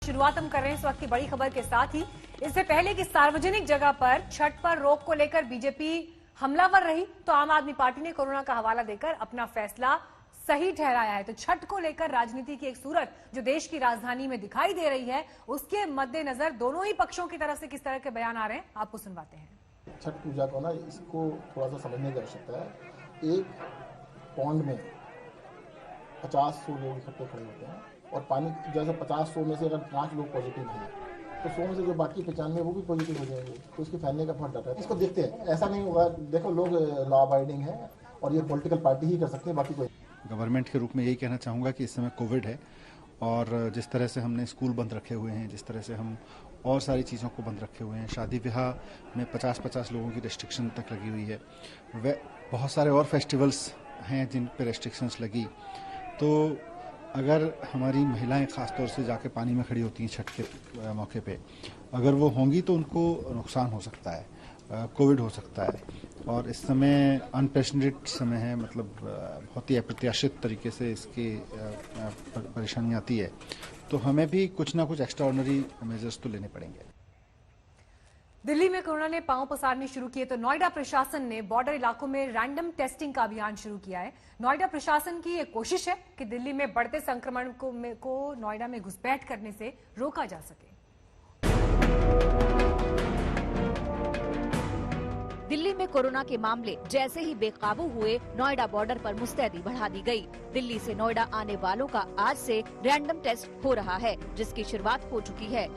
शुरुआत हम कर रहे हैं इस वक्त की बड़ी खबर के साथ ही। इससे पहले कि सार्वजनिक जगह पर छठ पर रोक को लेकर बीजेपी हमलावर रही, तो आम आदमी पार्टी ने कोरोना का हवाला देकर अपना फैसला सही ठहराया है। तो छठ को लेकर राजनीति की एक सूरत जो देश की राजधानी में दिखाई दे रही है, उसके मद्देनजर दोनों ही पक्षों की तरफ से किस तरह के बयान आ रहे हैं, आपको सुनवाते हैं। छठ पूजा को ना, इसको थोड़ा सा समझने की आवश्यकता है। एक पॉन्ड में 50-100 लोग इकट्ठे खड़े होते हैं और पानी जैसे 50-100 में से अगर 5 लोग पॉजिटिव हैं तो 100 में से जो बाकी 95 वो भी पॉजिटिव हो जाएंगे, तो उसके फैलने का बहुत डर है। इसको देखते हैं, ऐसा नहीं होगा। देखो, लोग लॉ अबाइडिंग है और ये पॉलिटिकल पार्टी ही कर सकते हैं, बाकी कोई। गवर्नमेंट के रूप में यही कहना चाहूँगा कि इस समय कोविड है और जिस तरह से हमने स्कूल बंद रखे हुए हैं, जिस तरह से हम और सारी चीज़ों को बंद रखे हुए हैं, शादी ब्याह में 50-50 लोगों की रेस्ट्रिक्शन तक लगी हुई है, वे बहुत सारे और फेस्टिवल्स हैं जिन पर रेस्ट्रिक्शंस लगी। तो अगर हमारी महिलाएं खासतौर से जाके पानी में खड़ी होती हैं छठ के मौके पे, अगर वो होंगी तो उनको नुकसान हो सकता है, कोविड हो सकता है। और इस समय अनप्रेसिडेंटेड समय है, मतलब बहुत ही अप्रत्याशित तरीके से इसकी परेशानी आती है, तो हमें भी कुछ ना कुछ एक्स्ट्राऑर्डिनरी मेजर्स तो लेने पड़ेंगे। दिल्ली में कोरोना ने पांव पसारने शुरू किए तो नोएडा प्रशासन ने बॉर्डर इलाकों में रैंडम टेस्टिंग का अभियान शुरू किया है। नोएडा प्रशासन की एक कोशिश है कि दिल्ली में बढ़ते संक्रमण को नोएडा में घुसपैठ करने से रोका जा सके। दिल्ली में कोरोना के मामले जैसे ही बेकाबू हुए, नोएडा बॉर्डर पर मुस्तैदी बढ़ा दी गई। दिल्ली से नोएडा आने वालों का आज से रैंडम टेस्ट हो रहा है, जिसकी शुरुआत हो चुकी है।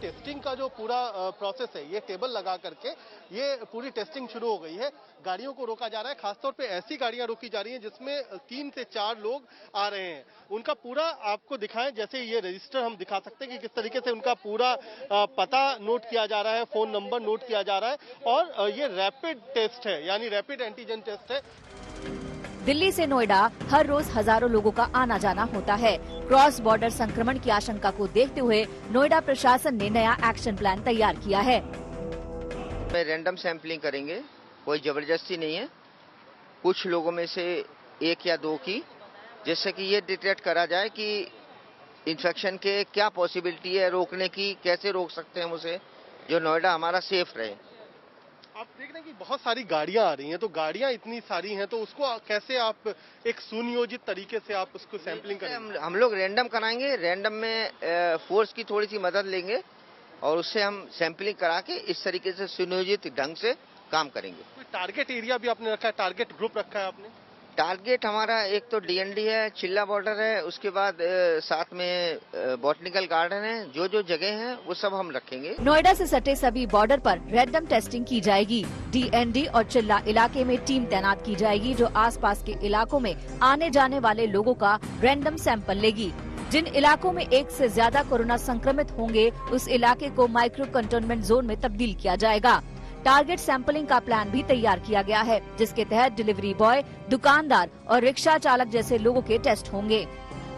टेस्टिंग का जो पूरा प्रोसेस है, ये टेबल लगा करके ये पूरी टेस्टिंग शुरू हो गई है। गाड़ियों को रोका जा रहा है, खासतौर पे ऐसी गाड़ियां रोकी जा रही हैं जिसमें 3 से 4 लोग आ रहे हैं। उनका पूरा आपको दिखाएं, जैसे ये रजिस्टर हम दिखा सकते हैं कि किस तरीके से उनका पूरा पता नोट किया जा रहा है, फोन नंबर नोट किया जा रहा है। और ये रैपिड टेस्ट है, यानी रैपिड एंटीजन टेस्ट है। दिल्ली से नोएडा हर रोज हजारों लोगों का आना जाना होता है। क्रॉस बॉर्डर संक्रमण की आशंका को देखते हुए नोएडा प्रशासन ने नया एक्शन प्लान तैयार किया है। रैंडम सैंपलिंग करेंगे, कोई जबरदस्ती नहीं है। कुछ लोगों में से 1 या 2 की, जिससे कि ये डिटेक्ट करा जाए कि इन्फेक्शन के क्या पॉसिबिलिटी है, रोकने की, कैसे रोक सकते हैं हम उसे, जो नोएडा हमारा सेफ रहे। आप देख रहे हैं कि बहुत सारी गाड़ियां आ रही हैं, तो गाड़ियां इतनी सारी हैं, तो उसको कैसे आप एक सुनियोजित तरीके से आप उसको सैंपलिंग करेंगे? हम लोग रैंडम कराएंगे, रैंडम में फोर्स की थोड़ी सी मदद लेंगे और उससे हम सैंपलिंग करा के इस तरीके से सुनियोजित ढंग से काम करेंगे। कोई टारगेट एरिया भी आपने रखा है, टारगेट ग्रुप रखा है आपने? टारगेट हमारा एक तो डीएनडी है, चिल्ला बॉर्डर है, उसके बाद साथ में बॉटनिकल गार्डन है। जो जो जगह हैं वो सब हम रखेंगे। नोएडा से सटे सभी बॉर्डर पर रैंडम टेस्टिंग की जाएगी। डीएनडी और चिल्ला इलाके में टीम तैनात की जाएगी, जो आसपास के इलाकों में आने जाने वाले लोगों का रैंडम सैंपल लेगी। जिन इलाकों में 1 से ज्यादा कोरोना संक्रमित होंगे, उस इलाके को माइक्रो कंटेनमेंट जोन में तब्दील किया जाएगा। टारगेट सैंपलिंग का प्लान भी तैयार किया गया है, जिसके तहत डिलीवरी बॉय, दुकानदार और रिक्शा चालक जैसे लोगों के टेस्ट होंगे।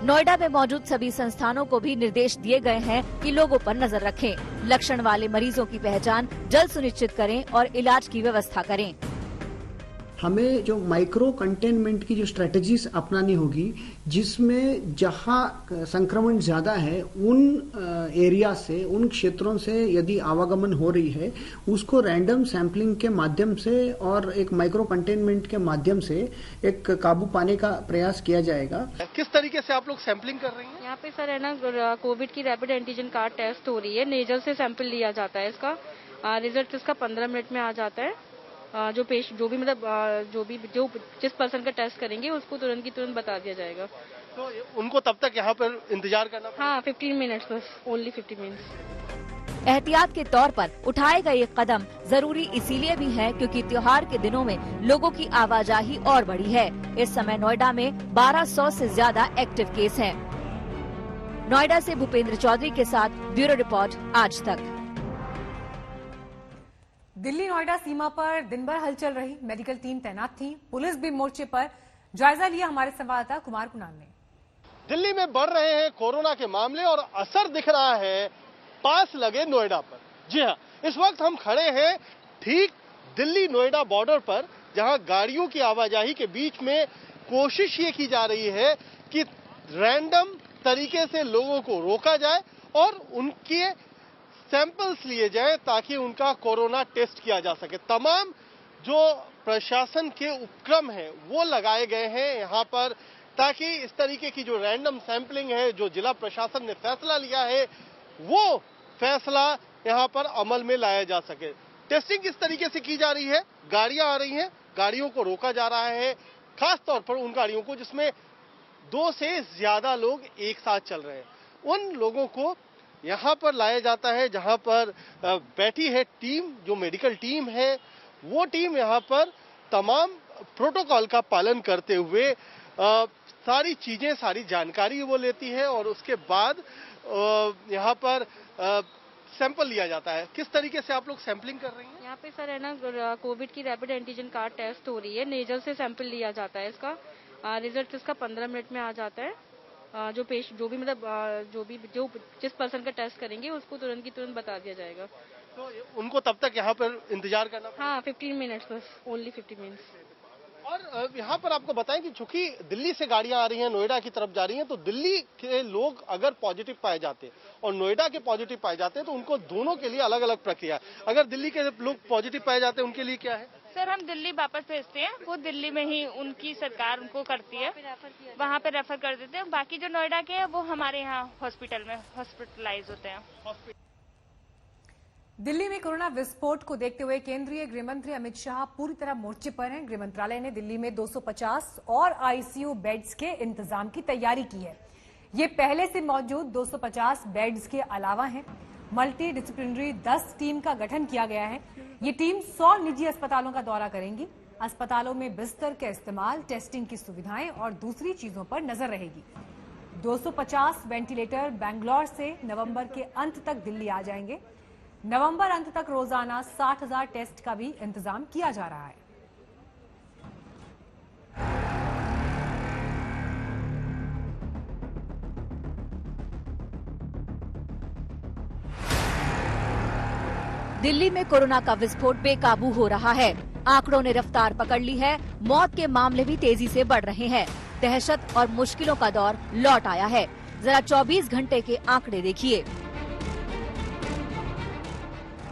नोएडा में मौजूद सभी संस्थानों को भी निर्देश दिए गए हैं कि लोगों पर नजर रखें, लक्षण वाले मरीजों की पहचान जल्द सुनिश्चित करें और इलाज की व्यवस्था करें। हमें जो माइक्रो कंटेनमेंट की जो स्ट्रेटजीज अपनानी होगी, जिसमें जहां संक्रमण ज्यादा है उन एरिया से, उन क्षेत्रों से यदि आवागमन हो रही है, उसको रैंडम सैंपलिंग के माध्यम से और एक माइक्रो कंटेनमेंट के माध्यम से एक काबू पाने का प्रयास किया जाएगा। किस तरीके से आप लोग सैंपलिंग कर रही हैं? यहाँ पे सर है ना, कोविड की रैपिड एंटीजन कार्ड टेस्ट हो रही है। नेजल से सैंपल लिया जाता है, इसका रिजल्ट इसका 15 मिनट में आ जाता है। जो जिस पर्सन का टेस्ट करेंगे उसको तुरंत की तुरंत बता दिया जाएगा। तो उनको तब तक यहाँ पर इंतजार करना? हाँ, 15 मिनट्स बस, ओनली 15 मिनट्स। एहतियात के तौर पर उठाए गए ये कदम जरूरी इसीलिए भी है क्योंकि त्योहार के दिनों में लोगों की आवाजाही और बढ़ी है। इस समय नोएडा में 1200 से ज्यादा एक्टिव केस हैं। नोएडा से भूपेंद्र चौधरी के साथ ब्यूरो रिपोर्ट, आज तक। दिल्ली नोएडा सीमा पर दिन भर हलचल रही, मेडिकल टीम तैनात थी, पुलिस भी मोर्चे पर। जायजा लिया हमारे संवाददाता कुमार कुणाल ने। दिल्ली में बढ़ रहे हैं कोरोना के मामले और असर दिख रहा है पास लगे नोएडा पर। जी हाँ, इस वक्त हम खड़े हैं ठीक दिल्ली नोएडा बॉर्डर पर, जहां गाड़ियों की आवाजाही के बीच में कोशिश ये की जा रही है कि रैंडम तरीके से लोगों को रोका जाए और उनके सैंपल्स लिए जाए ताकि उनका कोरोना टेस्ट किया जा सके। तमाम जो प्रशासन के उपक्रम हैं वो लगाए गए हैं यहाँ पर ताकि इस तरीके की जो रैंडम सैंपलिंग है, जो जिला प्रशासन ने फैसला लिया है, वो फैसला यहाँ पर अमल में लाया जा सके। टेस्टिंग किस तरीके से की जा रही है, गाड़ियां आ रही हैं, गाड़ियों को रोका जा रहा है, खास तौर पर उन गाड़ियों को जिसमें 2 से ज्यादा लोग एक साथ चल रहे हैं, उन लोगों को यहाँ पर लाया जाता है जहाँ पर बैठी है टीम, जो मेडिकल टीम है, वो टीम यहाँ पर तमाम प्रोटोकॉल का पालन करते हुए सारी चीजें, सारी जानकारी वो लेती है और उसके बाद यहाँ पर सैंपल लिया जाता है। किस तरीके से आप लोग सैंपलिंग कर रही हैं? यहाँ पे सर है ना, कोविड की रैपिड एंटीजन कार्ड टेस्ट हो रही है, नेजल से सैंपल लिया जाता है। इसका रिजल्ट इसका 15 मिनट में आ जाता है। जो जिस पर्सन का टेस्ट करेंगे उसको तुरंत की तुरंत बता दिया जाएगा। तो उनको तब तक यहाँ पर इंतजार करना? हाँ, 15 मिनट्स बस, ओनली 15 मिनट्स। और यहाँ पर आपको बताएं कि चूंकि दिल्ली से गाड़ियां आ रही हैं, नोएडा की तरफ जा रही हैं, तो दिल्ली के लोग अगर पॉजिटिव पाए जाते हैं और नोएडा के पॉजिटिव पाए जाते हैं तो उनको दोनों के लिए अलग अलग प्रक्रिया है। अगर दिल्ली के लोग पॉजिटिव पाए जाते हैं उनके लिए क्या है? सर, हम दिल्ली वापस भेजते हैं, वो दिल्ली में ही उनकी सरकार उनको करती है, वहाँ पे रेफर कर देते हैं। बाकी जो नोएडा के हैं वो हमारे यहाँ हॉस्पिटल में हॉस्पिटलाइज होते हैं। दिल्ली में कोरोना विस्फोट को देखते हुए केंद्रीय गृह मंत्री अमित शाह पूरी तरह मोर्चे पर हैं। गृह मंत्रालय ने दिल्ली में 250 और आईसीयू बेड्स के इंतजाम की तैयारी की है। ये पहले से मौजूद 250 बेड्स के अलावा हैं। मल्टी डिसिप्लिनरी 10 टीम का गठन किया गया है। ये टीम 100 निजी अस्पतालों का दौरा करेंगी। अस्पतालों में बिस्तर के इस्तेमाल, टेस्टिंग की सुविधाएं और दूसरी चीजों पर नजर रहेगी। 250 वेंटिलेटर बेंगलोर से नवंबर के अंत तक दिल्ली आ जाएंगे। नवंबर अंत तक रोजाना 60,000 टेस्ट का भी इंतजाम किया जा रहा है। दिल्ली में कोरोना का विस्फोट बेकाबू हो रहा है। आंकड़ों ने रफ्तार पकड़ ली है। मौत के मामले भी तेजी से बढ़ रहे हैं। दहशत और मुश्किलों का दौर लौट आया है। जरा 24 घंटे के आंकड़े देखिए।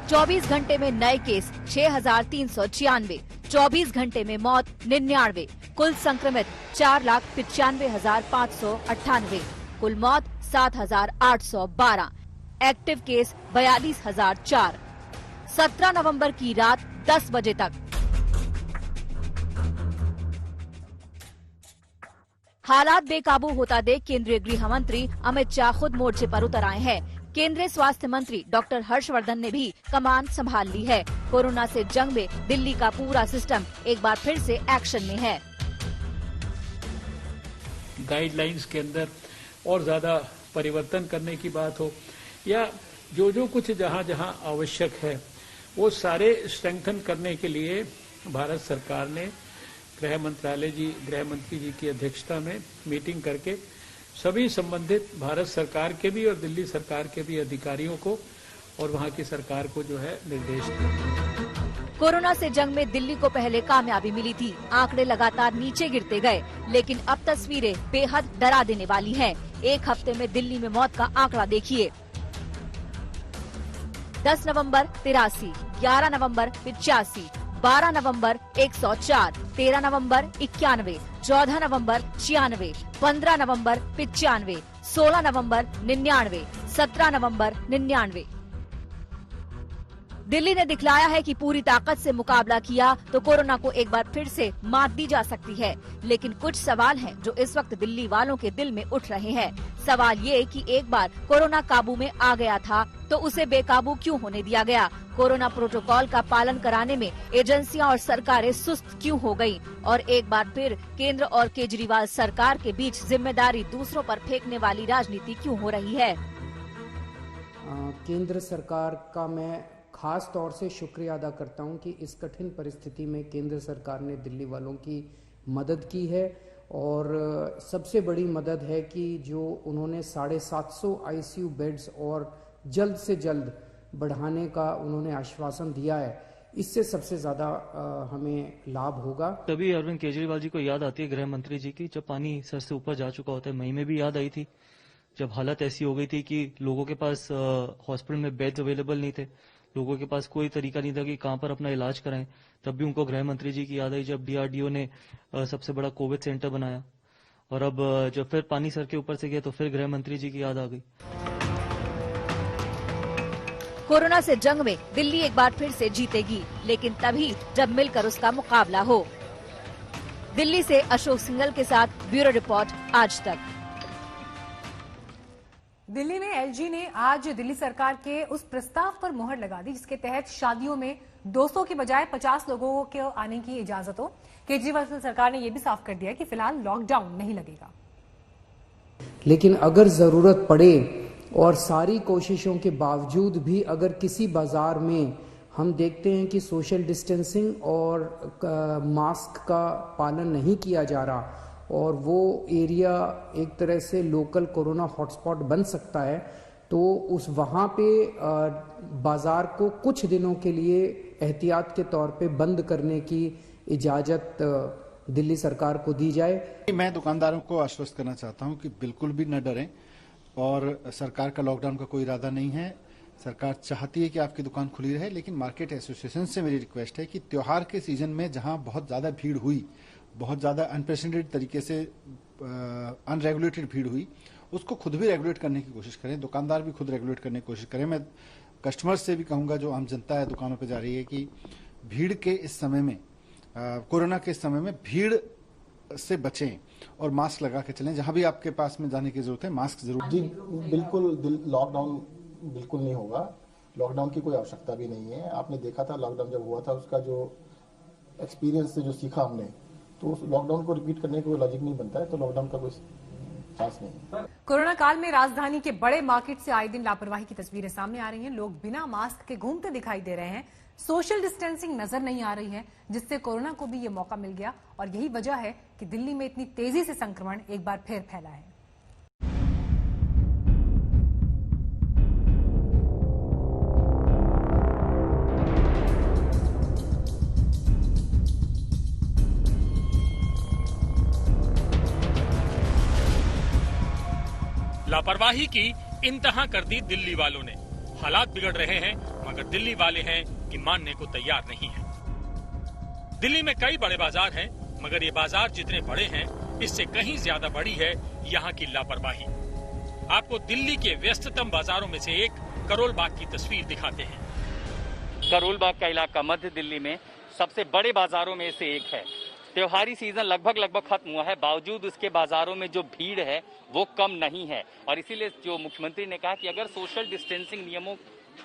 24 घंटे में नए केस 6,396, 24 घंटे में मौत 99, कुल संक्रमित 4,95,598, कुल मौत 7,812, एक्टिव केस 42,004। 17 नवंबर की रात 10 बजे तक हालात बेकाबू होता देख केंद्रीय गृह मंत्री अमित शाह खुद मोर्चे पर उतर आए हैं। केंद्रीय स्वास्थ्य मंत्री डॉक्टर हर्षवर्धन ने भी कमान संभाल ली है। कोरोना से जंग में दिल्ली का पूरा सिस्टम एक बार फिर से एक्शन में है। गाइडलाइंस के अंदर और ज्यादा परिवर्तन करने की बात हो या जो कुछ जहां जहां आवश्यक है वो सारे स्ट्रेंथन करने के लिए भारत सरकार ने गृह मंत्री जी की अध्यक्षता में मीटिंग करके सभी संबंधित भारत सरकार के भी और दिल्ली सरकार के भी अधिकारियों को और वहां की सरकार को जो है निर्देश दिए। कोरोना से जंग में दिल्ली को पहले कामयाबी मिली थी। आंकड़े लगातार नीचे गिरते गए, लेकिन अब तस्वीरें बेहद डरा देने वाली हैं। एक हफ्ते में दिल्ली में मौत का आंकड़ा देखिए। 10 नवंबर 83, 11 नवंबर 85, 12 नवंबर 104, 13 नवंबर 91, 14 नवंबर 96, 15 नवंबर 95, 16 नवंबर 99, 17 नवंबर 99। दिल्ली ने दिखलाया है कि पूरी ताकत से मुकाबला किया तो कोरोना को एक बार फिर से मात दी जा सकती है। लेकिन कुछ सवाल हैं जो इस वक्त दिल्ली वालों के दिल में उठ रहे हैं। सवाल ये कि एक बार कोरोना काबू में आ गया था तो उसे बेकाबू क्यों होने दिया गया? कोरोना प्रोटोकॉल का पालन कराने में एजेंसियां और सरकारें सुस्त क्यों हो गयी? और एक बार फिर केंद्र और केजरीवाल सरकार के बीच जिम्मेदारी दूसरों पर फेंकने वाली राजनीति क्यों हो रही है? केंद्र सरकार का मैं खास तौर से शुक्रिया अदा करता हूं कि इस कठिन परिस्थिति में केंद्र सरकार ने दिल्ली वालों की मदद की है। और सबसे बड़ी मदद है कि जो उन्होंने 750 आईसीयू बेड्स और जल्द से जल्द बढ़ाने का उन्होंने आश्वासन दिया है, इससे सबसे ज्यादा हमें लाभ होगा। तभी अरविंद केजरीवाल जी को याद आती है गृह मंत्री जी की, जब पानी सर से ऊपर जा चुका होता है। मई में भी याद आई थी जब हालत ऐसी हो गई थी कि लोगों के पास हॉस्पिटल में बेड अवेलेबल नहीं थे, लोगों के पास कोई तरीका नहीं था कि कहां पर अपना इलाज कराएं, तब भी उनको गृह मंत्री जी की याद आई जब DRDO ने सबसे बड़ा कोविड सेंटर बनाया। और अब जब फिर पानी सर के ऊपर से गया तो फिर गृह मंत्री जी की याद आ गई। कोरोना से जंग में दिल्ली एक बार फिर से जीतेगी, लेकिन तभी जब मिलकर उसका मुकाबला हो। दिल्ली से अशोक सिंघल के साथ ब्यूरो रिपोर्ट आज तक। दिल्ली में LG ने आज दिल्ली सरकार के उस प्रस्ताव पर मुहर लगा दी जिसके तहत शादियों में 200 के बजाय 50 लोगों के आने की इजाजत हो। केजरीवाल सरकार ने यह भी साफ कर दिया कि फिलहाल लॉकडाउन नहीं लगेगा, लेकिन अगर जरूरत पड़े और सारी कोशिशों के बावजूद भी अगर किसी बाजार में हम देखते हैं कि सोशल डिस्टेंसिंग और मास्क का पालन नहीं किया जा रहा और वो एरिया एक तरह से लोकल कोरोना हॉटस्पॉट बन सकता है, तो उस वहाँ पे बाजार को कुछ दिनों के लिए एहतियात के तौर पे बंद करने की इजाज़त दिल्ली सरकार को दी जाए। मैं दुकानदारों को आश्वस्त करना चाहता हूं कि बिल्कुल भी न डरें और सरकार का लॉकडाउन का कोई इरादा नहीं है। सरकार चाहती है कि आपकी दुकान खुली रहे, लेकिन मार्केट एसोसिएशन से मेरी रिक्वेस्ट है कि त्योहार के सीजन में जहां बहुत ज्यादा भीड़ हुई, बहुत ज्यादा अनप्रेसिडेंटेड तरीके से अनरेगुलेटेड भीड़ हुई, उसको खुद भी रेगुलेट करने की कोशिश करें, दुकानदार भी खुद रेगुलेट करने की कोशिश करें। मैं कस्टमर्स से भी कहूंगा, जो आम जनता है दुकानों पे जा रही है, कि भीड़ के इस समय में, कोरोना के इस समय में भीड़ से बचें और मास्क लगा के चलें। जहां भी आपके पास में जाने की जरूरत है मास्क जरूर। जी बिल्कुल, लॉकडाउन बिल्कुल नहीं होगा, लॉकडाउन की कोई आवश्यकता भी नहीं है। आपने देखा था लॉकडाउन जब हुआ था, उसका जो एक्सपीरियंस से जो सीखा हमने, तो उस लॉकडाउन को रिपीट करने का कोई लॉजिक नहीं बनता है, तो लॉकडाउन का कोई चांस नहीं। कोरोना काल में राजधानी के बड़े मार्केट से आए दिन लापरवाही की तस्वीरें सामने आ रही हैं। लोग बिना मास्क के घूमते दिखाई दे रहे हैं, सोशल डिस्टेंसिंग नजर नहीं आ रही है, जिससे कोरोना को भी ये मौका मिल गया। और यही वजह है कि दिल्ली में इतनी तेजी से संक्रमण एक बार फिर फैला है। लापरवाही की इंतहा कर दी दिल्ली वालों ने। हालात बिगड़ रहे हैं, मगर दिल्ली वाले हैं कि मानने को तैयार नहीं है। दिल्ली में कई बड़े बाजार हैं, मगर ये बाजार जितने बड़े हैं, इससे कहीं ज्यादा बड़ी है यहाँ की लापरवाही। आपको दिल्ली के व्यस्ततम बाजारों में से एक करोल बाग की तस्वीर दिखाते हैं। करोल बाग का इलाका मध्य दिल्ली में सबसे बड़े बाजारों में से एक है। त्योहारी सीजन लगभग खत्म हुआ है, बावजूद उसके बाजारों में जो भीड़ है वो कम नहीं है। और इसीलिए जो मुख्यमंत्री ने कहा कि अगर सोशल डिस्टेंसिंग नियमों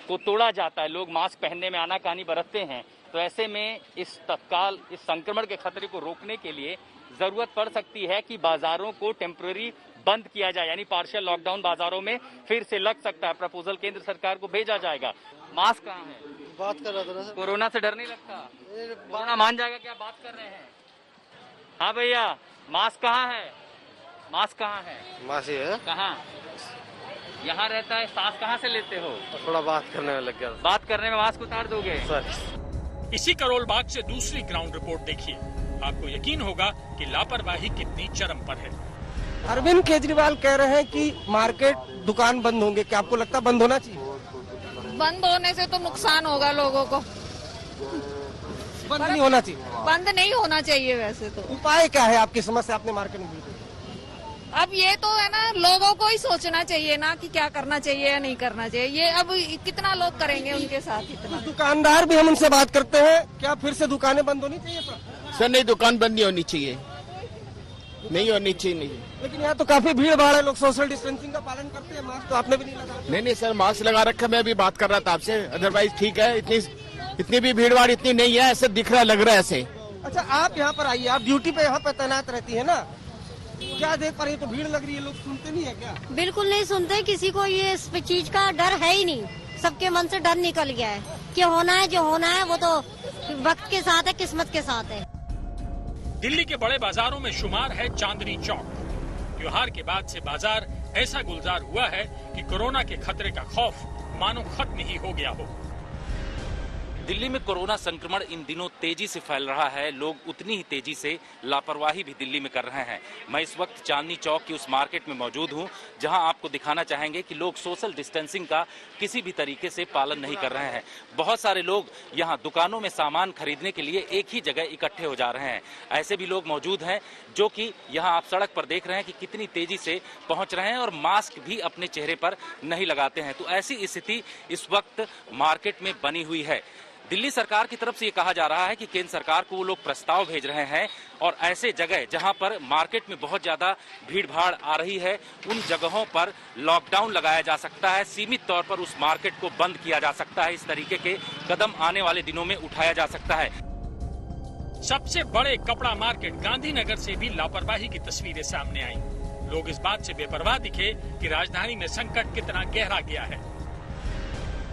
को तोड़ा जाता है, लोग मास्क पहनने में आनाकानी बरतते हैं, तो ऐसे में इस तत्काल इस संक्रमण के खतरे को रोकने के लिए जरूरत पड़ सकती है कि बाजारों को टेम्पररी बंद किया जाए, यानी पार्शियल लॉकडाउन बाजारों में फिर से लग सकता है। प्रपोजल केंद्र सरकार को भेजा जाएगा। मास्क कहाँ है? बात कर रहा था ना, कोरोना से डर नहीं लगता? कोरोना मान जाएगा क्या? बात कर रहे हैं। हाँ भैया, मास्क कहाँ है? मास्क कहाँ है? मास्क है कहाँ? यहाँ रहता है, सांस कहाँ से लेते हो? थोड़ा बात करने में लग गया। बात करने में मास्क उतार दोगे सर। इसी करोल बाग से दूसरी ग्राउंड रिपोर्ट देखिए, आपको यकीन होगा कि लापरवाही कितनी चरम पर है। अरविंद केजरीवाल कह रहे हैं कि मार्केट दुकान बंद होंगे, क्या आपको लगता है बंद होना चाहिए? बंद होने से तो नुकसान होगा लोगों को, बंद नहीं होना चाहिए। बंद नहीं होना चाहिए। वैसे तो उपाय क्या है आपकी समझ से आपने मार्केट में? अब ये तो है ना, लोगों को ही सोचना चाहिए ना कि क्या करना चाहिए या नहीं करना चाहिए। ये अब कितना लोग करेंगे उनके साथ इतना। दुकानदार भी हम उनसे बात करते हैं, क्या फिर से दुकानें बंद होनी चाहिए? सर नहीं, दुकान बंद नहीं होनी चाहिए, नहीं होनी चाहिए। नहीं, लेकिन यहाँ तो काफी भीड़ भाड़ है, लोग सोशल डिस्टेंसिंग का पालन करते हैं, मास्क तो आपने भी नहीं लगाया। नहीं सर, मास्क लगा रखा, मैं अभी बात कर रहा था आपसे, अदरवाइज ठीक है। इतनी भी भीड़ भाड़ इतनी नहीं है, ऐसे दिख रहा, लग रहा है ऐसे। अच्छा, आप यहाँ पर आइए, आप ड्यूटी पे यहाँ पे तैनात रहती है ना, क्या देख पा रही है? तो भीड़ लग रही है, लोग सुनते नहीं है क्या? बिल्कुल नहीं सुनते, किसी को ये इस चीज का डर है ही नहीं। सबके मन से डर निकल गया है कि होना है, जो होना है वो तो वक्त के साथ है, किस्मत के साथ है। दिल्ली के बड़े बाजारों में शुमार है चांदनी चौक। त्योहार के बाद से बाजार ऐसा गुलजार हुआ है कि कोरोना के खतरे का खौफ मानो खत्म ही हो गया हो। दिल्ली में कोरोना संक्रमण इन दिनों तेजी से फैल रहा है। लोग उतनी ही तेजी से लापरवाही भी दिल्ली में कर रहे हैं। मैं इस वक्त चांदनी चौक की उस मार्केट में मौजूद हूं जहां आपको दिखाना चाहेंगे कि लोग सोशल डिस्टेंसिंग का किसी भी तरीके से पालन नहीं कर रहे हैं। बहुत सारे लोग यहां दुकानों में सामान खरीदने के लिए एक ही जगह इकट्ठे हो जा रहे हैं। ऐसे भी लोग मौजूद हैं जो कि यहां आप सड़क पर देख रहे हैं कि कितनी तेजी से पहुंच रहे हैं और मास्क भी अपने चेहरे पर नहीं लगाते हैं। तो ऐसी स्थिति इस वक्त मार्केट में बनी हुई है। दिल्ली सरकार की तरफ से ये कहा जा रहा है कि केंद्र सरकार को वो लोग प्रस्ताव भेज रहे हैं और ऐसे जगह जहां पर मार्केट में बहुत ज्यादा भीड़ भाड़ आ रही है उन जगहों पर लॉकडाउन लगाया जा सकता है। सीमित तौर पर उस मार्केट को बंद किया जा सकता है। इस तरीके के कदम आने वाले दिनों में उठाया जा सकता है। सबसे बड़े कपड़ा मार्केट गांधीनगर से भी लापरवाही की तस्वीरें सामने आई। लोग इस बात से बेपरवाह दिखे कि राजधानी में संकट कितना गहरा गया है।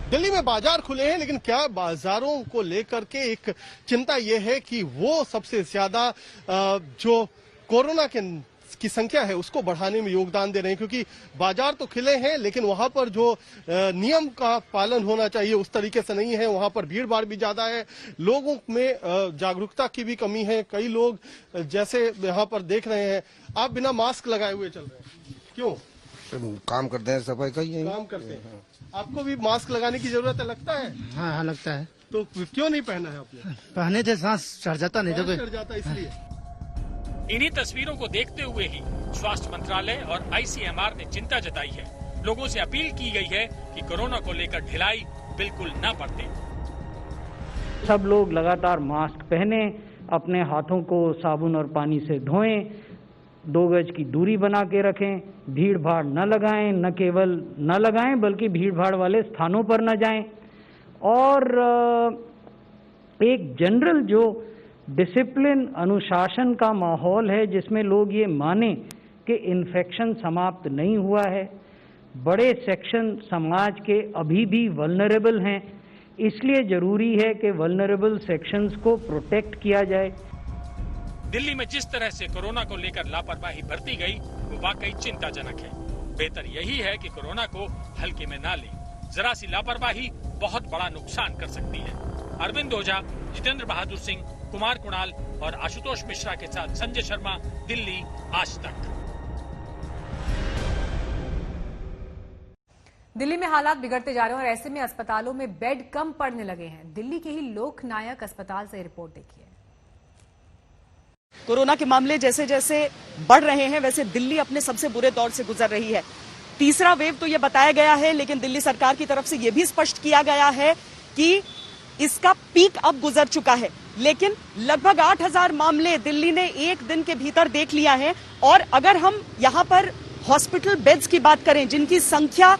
दिल्ली में बाजार खुले हैं, लेकिन क्या बाजारों को लेकर के एक चिंता यह है कि वो सबसे ज्यादा जो कोरोना की संख्या है उसको बढ़ाने में योगदान दे रहे हैं, क्योंकि बाजार तो खिले हैं लेकिन वहां पर जो नियम का पालन होना चाहिए उस तरीके से नहीं है। वहां पर भीड़ भाड़ भी ज्यादा है, लोगों में जागरूकता की भी कमी है। कई लोग जैसे यहाँ पर देख रहे हैं, आप बिना मास्क लगाए हुए चल रहे हैं, क्यों? काम करते हैं, सफाई का ही काम करते हैं। आपको भी मास्क लगाने की जरूरत है, लगता है? हाँ लगता है। तो क्यों नहीं पहना है आपने? पहने से सांस चढ़ जाता, नहीं तो चढ़ जाता इसलिए। इन्हीं तस्वीरों को देखते हुए ही स्वास्थ्य मंत्रालय और ICMR ने चिंता जताई है। लोगों से अपील की गई है कि कोरोना को लेकर ढिलाई बिल्कुल न बरतें। सब लोग लगातार मास्क पहने, अपने हाथों को साबुन और पानी से धोएं, 2 गज की दूरी बना के रखें, भीड़ भाड़ न लगाएं, न केवल न लगाएं बल्कि भीड़ भाड़ वाले स्थानों पर न जाएं, और एक जनरल जो डिसिप्लिन अनुशासन का माहौल है जिसमें लोग ये माने कि इन्फेक्शन समाप्त नहीं हुआ है। बड़े सेक्शन समाज के अभी भी वल्नरेबल हैं, इसलिए जरूरी है कि वल्नरेबल सेक्शंस को प्रोटेक्ट किया जाए। दिल्ली में जिस तरह से कोरोना को लेकर लापरवाही बरती गई वो वाकई चिंताजनक है। बेहतर यही है कि कोरोना को हल्के में ना लें। जरा सी लापरवाही बहुत बड़ा नुकसान कर सकती है। अरविंद ओझा, जितेंद्र बहादुर सिंह, कुमार कुणाल और आशुतोष मिश्रा के साथ संजय शर्मा, दिल्ली आज तक। दिल्ली में हालात बिगड़ते जा रहे हैं और ऐसे में अस्पतालों में बेड कम पड़ने लगे हैं। दिल्ली के ही लोकनायक अस्पताल से रिपोर्ट देखिए। कोरोना के मामले जैसे जैसे बढ़ रहे हैं वैसे दिल्ली अपने सबसे बुरे दौर से गुजर रही है। तीसरा वेव तो ये बताया गया है, लेकिन दिल्ली सरकार की तरफ से ये भी स्पष्ट किया गया है कि इसका पीक अब गुजर चुका है। लेकिन लगभग 8000 मामले दिल्ली ने एक दिन के भीतर देख लिया है। और अगर हम यहाँ पर हॉस्पिटल बेड्स की बात करें जिनकी संख्या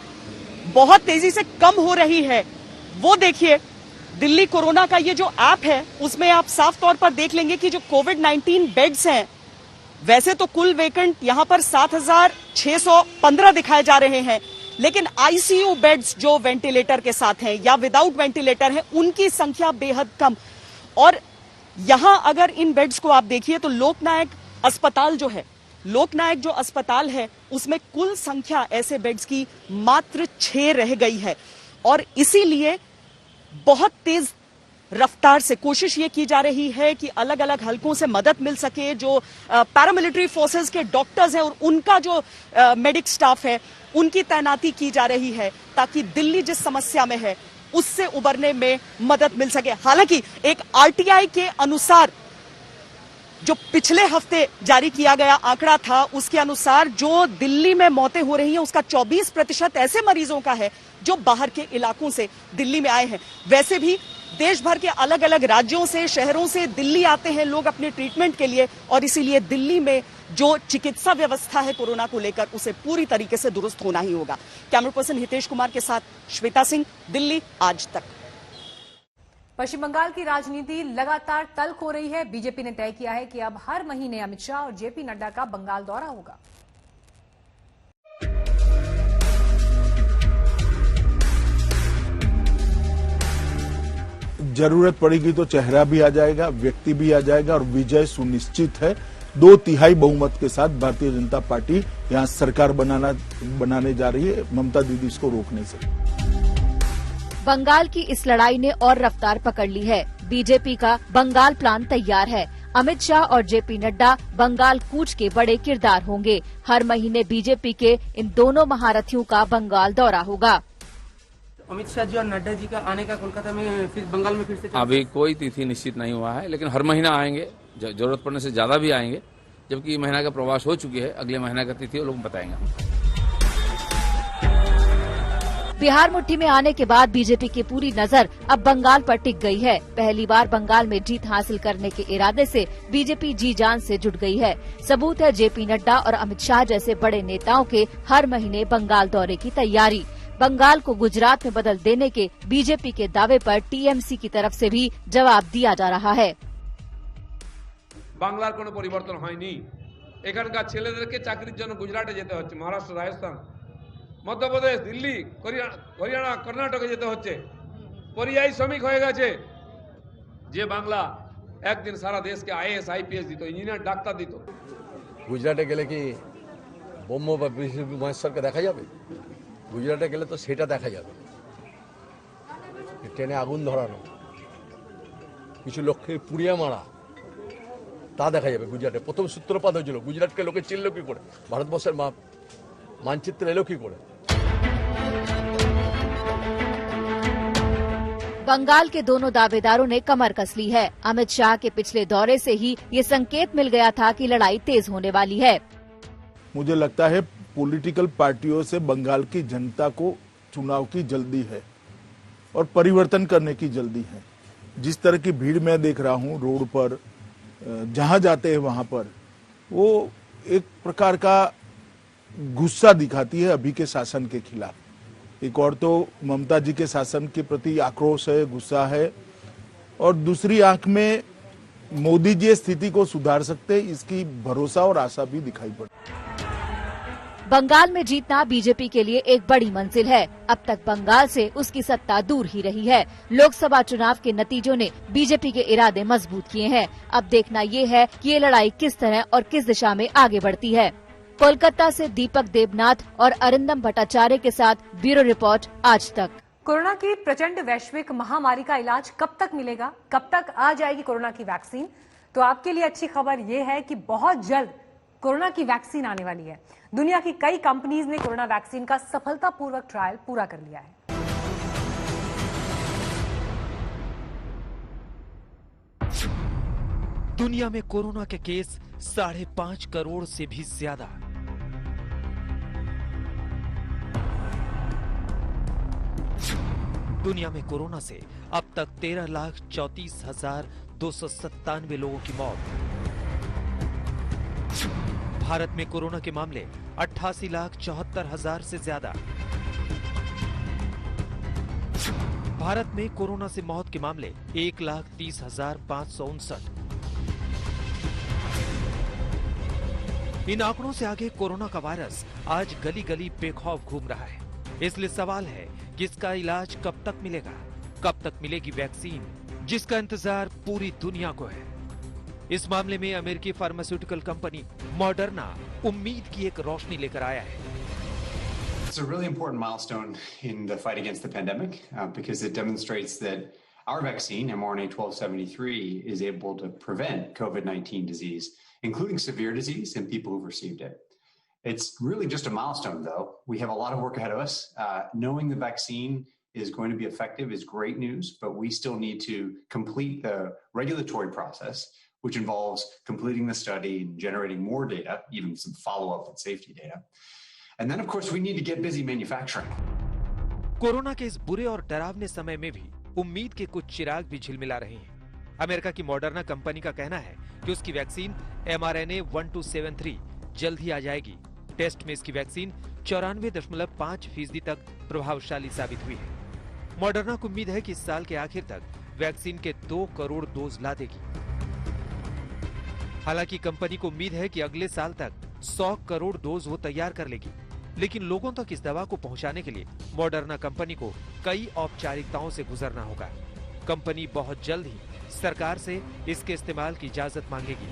बहुत तेजी से कम हो रही है, वो देखिए। दिल्ली कोरोना का ये जो ऐप है उसमें आप साफ तौर पर देख लेंगे कि जो कोविड-19 बेड्स हैं, वैसे तो कुल वेकेंट यहां पर 7615 दिखाए जा रहे हैं, लेकिन आईसीयू बेड्स जो वेंटिलेटर के साथ हैं या विदाउट वेंटिलेटर हैं उनकी संख्या बेहद कम। और यहां अगर इन बेड्स को आप देखिए तो लोकनायक अस्पताल जो है, लोकनायक जो अस्पताल है उसमें कुल संख्या ऐसे बेड्स की मात्र 6 रह गई है। और इसीलिए बहुत तेज रफ्तार से कोशिश ये की जा रही है कि अलग अलग हलकों से मदद मिल सके। जो पैरामिलिट्री फोर्सेस के डॉक्टर्स हैं और उनका जो मेडिक स्टाफ है उनकी तैनाती की जा रही है ताकि दिल्ली जिस समस्या में है उससे उबरने में मदद मिल सके। हालांकि एक आरटीआई के अनुसार जो पिछले हफ्ते जारी किया गया आंकड़ा था उसके अनुसार जो दिल्ली में मौतें हो रही हैं उसका 24% ऐसे मरीजों का है जो बाहर के इलाकों से दिल्ली में आए हैं। वैसे भी देश भर के अलग अलग राज्यों से, शहरों से दिल्ली आते हैं लोग अपने ट्रीटमेंट के लिए, और इसीलिए दिल्ली में जो चिकित्सा व्यवस्था है कोरोना को लेकर उसे पूरी तरीके से दुरुस्त होना ही होगा। कैमरा पर्सन हितेश कुमार के साथ श्वेता सिंह, दिल्ली आज तक। पश्चिम बंगाल की राजनीति लगातार तल्ख हो रही है। बीजेपी ने तय किया है कि अब हर महीने अमित शाह और जेपी नड्डा का बंगाल दौरा होगा। जरूरत पड़ेगी तो चेहरा भी आ जाएगा, व्यक्ति भी आ जाएगा और विजय सुनिश्चित है। 2/3 बहुमत के साथ भारतीय जनता पार्टी यहां सरकार बनाने जा रही है। ममता दीदी इसको रोक नहीं सकती। बंगाल की इस लड़ाई ने और रफ्तार पकड़ ली है। बीजेपी का बंगाल प्लान तैयार है। अमित शाह और जेपी नड्डा बंगाल कूच के बड़े किरदार होंगे। हर महीने बीजेपी के इन दोनों महारथियों का बंगाल दौरा होगा। अमित शाह जी और नड्डा जी का आने का कोलकाता में फिर बंगाल में फिर से अभी कोई तिथि निश्चित नहीं हुआ है, लेकिन हर महीना आएंगे, जरूरत पड़ने से ज्यादा भी आएंगे। जबकि महीना का प्रवास हो चुकी है, अगले महीना का तिथि वो लोग बताएंगे। बिहार मुट्ठी में आने के बाद बीजेपी की पूरी नजर अब बंगाल पर टिक गई है। पहली बार बंगाल में जीत हासिल करने के इरादे से बीजेपी जी जान से जुट गई है। सबूत है जेपी नड्डा और अमित शाह जैसे बड़े नेताओं के हर महीने बंगाल दौरे की तैयारी। बंगाल को गुजरात में बदल देने के बीजेपी के दावे पर टीएमसी की तरफ से भी जवाब दिया जा रहा है। বাংলার কোনো পরিবর্তন হয়নি। এখানকার ছেলেদেরকে চাকরির জন্য গুজরাটে যেতে হচ্ছে, মহারাষ্ট্র, রাজস্থান, মধ্যপ্রদেশ, দিল্লি, হরিয়ানা, কর্ণাটকে যেতে হচ্ছে। পরিযায়ী শ্রমিক হয়ে গেছে। যে বাংলা একদিন সারা দেশকে আইএএস আইপিএস দিত, ইঞ্জিনিয়ার, ডাক্তার দিত। গুজরাটে গেলে কি ব্রহ্ম বা বিষ্ণু মহেশ্বরকে দেখা যাবে? গুজরাটে গেলে তো সেটা দেখা যাবে, ট্রেনে আগুন ধরানো, কিছু লোককে পুড়িয়ে মারা, তা দেখা যাবে গুজরাটে। প্রথম সূত্রপাত হয়েছিল, গুজরাটকে লোকে চিনল কি করে, ভারতবর্ষের মানচিত্রে এলো কি করে। बंगाल के दोनों दावेदारों ने कमर कस ली है। अमित शाह के पिछले दौरे से ही ये संकेत मिल गया था कि लड़ाई तेज होने वाली है। मुझे लगता है पॉलिटिकल पार्टियों से बंगाल की जनता को चुनाव की जल्दी है और परिवर्तन करने की जल्दी है। जिस तरह की भीड़ मैं देख रहा हूं रोड पर, जहां जाते हैं वहां पर, वो एक प्रकार का गुस्सा दिखाती है अभी के शासन के खिलाफ। एक और तो ममता जी के शासन के प्रति आक्रोश है, गुस्सा है, और दूसरी आंख में मोदी जी स्थिति को सुधार सकते हैं, इसकी भरोसा और आशा भी दिखाई पड़ती है। बंगाल में जीतना बीजेपी के लिए एक बड़ी मंजिल है। अब तक बंगाल से उसकी सत्ता दूर ही रही है। लोकसभा चुनाव के नतीजों ने बीजेपी के इरादे मजबूत किए हैं। अब देखना ये है कि ये लड़ाई किस तरह और किस दिशा में आगे बढ़ती है। कोलकाता से दीपक देवनाथ और अरिंदम भट्टाचार्य के साथ ब्यूरो रिपोर्ट आज तक। कोरोना की प्रचंड वैश्विक महामारी का इलाज कब तक मिलेगा, कब तक आ जाएगी कोरोना की वैक्सीन? तो आपके लिए अच्छी खबर ये है कि बहुत जल्द कोरोना की वैक्सीन आने वाली है। दुनिया की कई कंपनीज ने कोरोना वैक्सीन का सफलतापूर्वक ट्रायल पूरा कर लिया है। दुनिया में कोरोना के केस 5.5 करोड़ से भी ज्यादा। दुनिया में कोरोना से अब तक 13,34,297 लोगों की मौत। भारत में कोरोना के मामले 88,74,000 से ज्यादा। भारत में कोरोना से मौत के मामले 1,30,559। इन आंकड़ों से आगे कोरोना का वायरस आज गली गली बेखौफ घूम रहा है। इसलिए सवाल है कि इसका इलाज कब तक मिलेगा, कब तक मिलेगी वैक्सीन, जिसका इंतजार पूरी दुनिया को है। इस मामले में अमेरिकी फार्मास्यूटिकल कंपनी मॉडर्ना उम्मीद की एक रोशनी लेकर आया है। It's a really important milestone in the fight against the pandemic because it demonstrates that our vaccine, mRNA-1273, is able to prevent COVID-19 disease, including severe disease in people who've received it. It's really just a milestone, though. We have a lot of work ahead of us. Knowing the vaccine is going to be effective is great news, but we still need to complete the regulatory process, which involves completing the study and generating more data, even some follow-up and safety data. And then, of course, we need to get busy manufacturing. Corona के इस बुरे और डरावने समय में भी उम्मीद के कुछ चिराग भी झिलमिला रहे हैं। अमेरिका की मॉडर्ना कंपनी का कहना है कि उसकी वैक्सीन mRNA-1273 जल्द ही आ जाएगी। टेस्ट में इसकी वैक्सीन 94.5% तक प्रभावशाली साबित हुई है। मॉडर्ना को उम्मीद है कि इस साल के आखिर तक वैक्सीन के 2 करोड़ डोज ला देगी। हालांकि कंपनी को उम्मीद है कि अगले साल तक 100 करोड़ डोज वो तैयार कर लेगी, लेकिन लोगों तक इस दवा को पहुंचाने के लिए मॉडर्ना कंपनी को कई औपचारिकताओं से गुजरना होगा। कंपनी बहुत जल्द ही सरकार से इसके इस्तेमाल की इजाजत मांगेगी।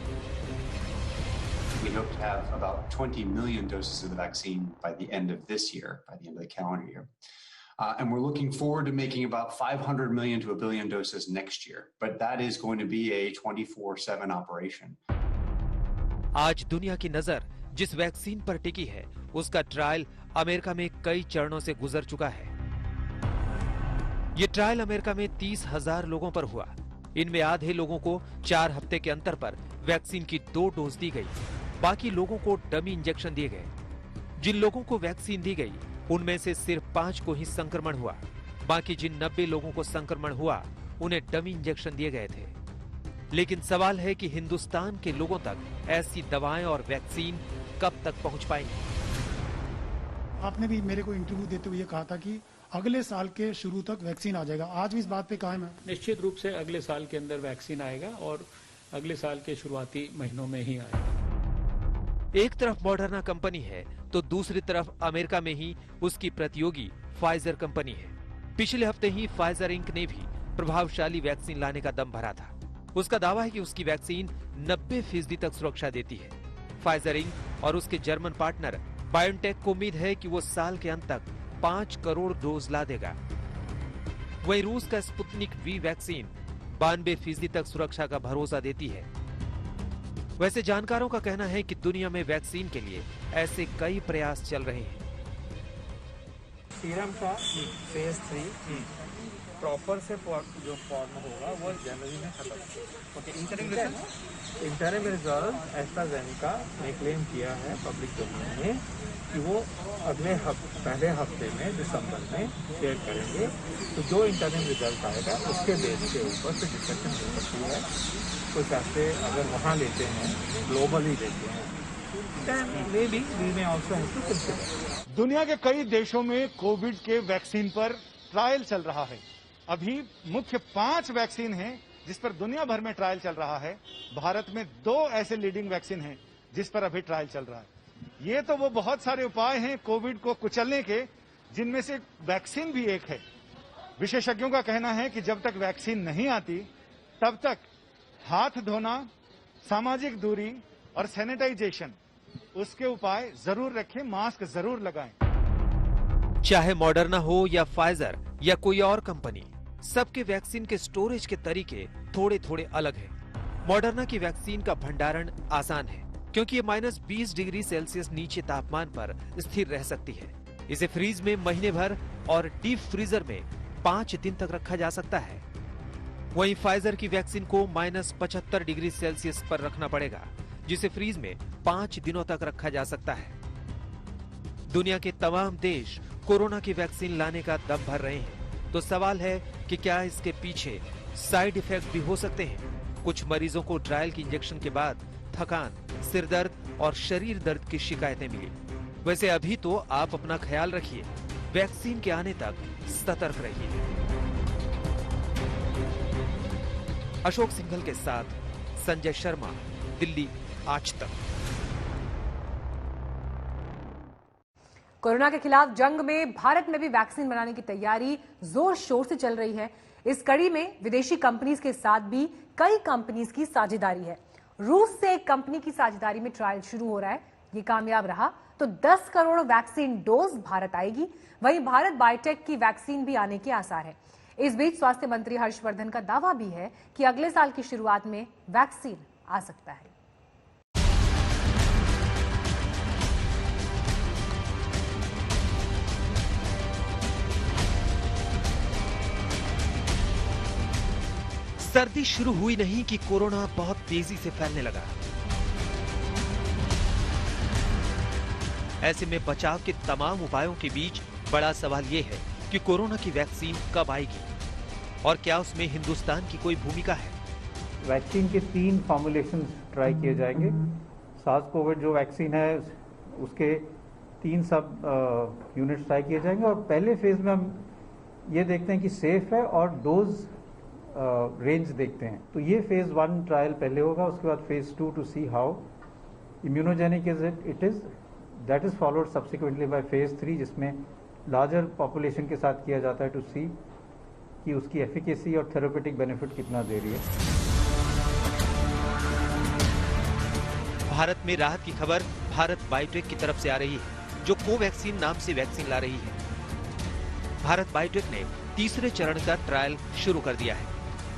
We hope to have about 20 million doses of the vaccine by the end of this year, by the end of the calendar year. And we're looking forward to making about 500 million to 1 billion doses next year. But that is going to be a 24/7 operation. आज दुनिया की नजर जिस vaccine पर टिकी है, उसका trial America में कई चरणों से गुजर चुका है। ये ट्रायल अमेरिका में 30,000 लोगों पर हुआ। इनमें आधे लोगों को 4 हफ्ते के अंतर पर वैक्सीन की 2 डोज दी गई, बाकी लोगों को डमी इंजेक्शन दिए गए। जिन लोगों को वैक्सीन दी गई, उनमें से सिर्फ 5 को ही संक्रमण हुआ। बाकी जिन 90 लोगों को संक्रमण हुआ, उन्हें डमी इंजेक्शन दिए गए थे। लेकिन सवाल है कि हिंदुस्तान के लोगों तक ऐसी दवाएं और वैक्सीन कब तक पहुंच पाएंगी। आपने भी मेरे को इंटरव्यू देते हुए कहा था कि अगले साल के शुरू तक वैक्सीन आ जाएगा, आज भी इस बात पे कायम है? निश्चित रूप से अगले साल के अंदर वैक्सीन आएगा और अगले साल के शुरुआती महीनों में ही आएगा। एक तरफ मॉडर्ना कंपनी है तो दूसरी तरफ अमेरिका में ही उसकी प्रतियोगी फाइजर कंपनी है। पिछले हफ्ते ही फाइजर इंक ने भी प्रभावशाली वैक्सीन लाने का दम भरा था। उसका दावा है कि उसकी वैक्सीन 90% तक सुरक्षा देती है। फाइजर इंक और उसके जर्मन पार्टनर बायोनटेक को उम्मीद है कि वो साल के अंत तक 5 करोड़ डोज ला देगा। वहीं रूस का स्पुतनिक वी वैक्सीन 92% तक सुरक्षा का भरोसा देती है। वैसे जानकारों का कहना है कि दुनिया में वैक्सीन के लिए ऐसे कई प्रयास चल रहे हैं। सीरम का फेज 3 प्रॉपर से जो फॉर्म होगा वो जनवरी में खत्म होगा। इंटरिम रिजल्ट एस्ट्राजेनेका ने क्लेम किया है पब्लिक डोमेन में कि वो अगले पहले हफ्ते में दिसंबर में शेयर करेंगे। तो जो इंटरिम रिजल्ट आएगा उसके बेस के ऊपर से डिस्कशन हो सकती है। कुछ ऐसे अगर वहाँ लेते हैं, ग्लोबली लेते हैं, then maybe we may also have to consider. दुनिया के कई देशों में कोविड के वैक्सीन पर ट्रायल चल रहा है। अभी मुख्य 5 वैक्सीन हैं जिस पर दुनिया भर में ट्रायल चल रहा है। भारत में 2 ऐसे लीडिंग वैक्सीन हैं जिस पर अभी ट्रायल चल रहा है। ये तो वो बहुत सारे उपाय हैं कोविड को कुचलने के, जिनमें से वैक्सीन भी एक है। विशेषज्ञों का कहना है कि जब तक वैक्सीन नहीं आती तब तक हाथ धोना, सामाजिक दूरी और सैनिटाइजेशन, उसके उपाय जरूर रखें, मास्क जरूर लगाएं। चाहे मॉडर्ना हो या फाइजर या कोई और कंपनी, सबके वैक्सीन के स्टोरेज के तरीके थोड़े थोड़े अलग हैं। मॉडर्ना की वैक्सीन का भंडारण आसान है क्योंकि ये -20 डिग्री सेल्सियस नीचे तापमान पर स्थिर रह सकती है। इसे फ्रीज में महीने भर और डीप फ्रीजर में 5 दिन तक रखा जा सकता है। वहीं फाइजर की वैक्सीन को -75 डिग्री सेल्सियस पर रखना पड़ेगा, जिसे फ्रीज में 5 दिनों तक रखा जा सकता है। दुनिया के तमाम देश कोरोना की वैक्सीन लाने का दम भर रहे हैं, तो सवाल है कि क्या इसके पीछे साइड इफेक्ट भी हो सकते हैं। कुछ मरीजों को ट्रायल की इंजेक्शन के बाद थकान, सिरदर्द और शरीर दर्द की शिकायतें मिली। वैसे अभी तो आप अपना ख्याल रखिए, वैक्सीन के आने तक सतर्क रहिए। अशोक सिंघल के साथ संजय शर्मा, दिल्ली आज तक। कोरोना के खिलाफ जंग में भारत में भी वैक्सीन बनाने की तैयारी जोर शोर से चल रही है। इस कड़ी में विदेशी कंपनीज के साथ भी कई कंपनीज की साझेदारी है। रूस से एक कंपनी की साझेदारी में ट्रायल शुरू हो रहा है। ये कामयाब रहा तो 10 करोड़ वैक्सीन डोज भारत आएगी। वहीं भारत बायोटेक की वैक्सीन भी आने के आसार है। इस बीच स्वास्थ्य मंत्री हर्षवर्धन का दावा भी है कि अगले साल की शुरुआत में वैक्सीन आ सकता है। सर्दी शुरू हुई नहीं कि कोरोना बहुत तेजी से फैलने लगा। ऐसे में बचाव के तमाम उपायों के बीच बड़ा सवाल ये है कि कोरोना की वैक्सीन कब आएगी और क्या उसमें हिंदुस्तान की कोई भूमिका है। वैक्सीन के 3 फॉर्मुलेशन ट्राई किए जाएंगे। सार्स कोविड जो वैक्सीन है उसके 3 सब यूनिट्स ट्राई किए जाएंगे और पहले फेज में हम ये देखते हैं कि सेफ है और डोज रेंज देखते हैं। तो ये फेज 1 ट्रायल पहले होगा, उसके बाद phase 2 to see how immunogenic it is, that is followed subsequently by phase 3 जिसमें लार्जर पॉपुलेशन के साथ किया जाता है टू सी कि उसकी एफिकेसी और थेरेपेटिक बेनिफिट कितना दे रही है। भारत में राहत की खबर भारत बायोटेक की तरफ से आ रही है, जो कोवैक्सीन नाम से वैक्सीन ला रही है। भारत बायोटेक ने तीसरे चरण का ट्रायल शुरू कर दिया है।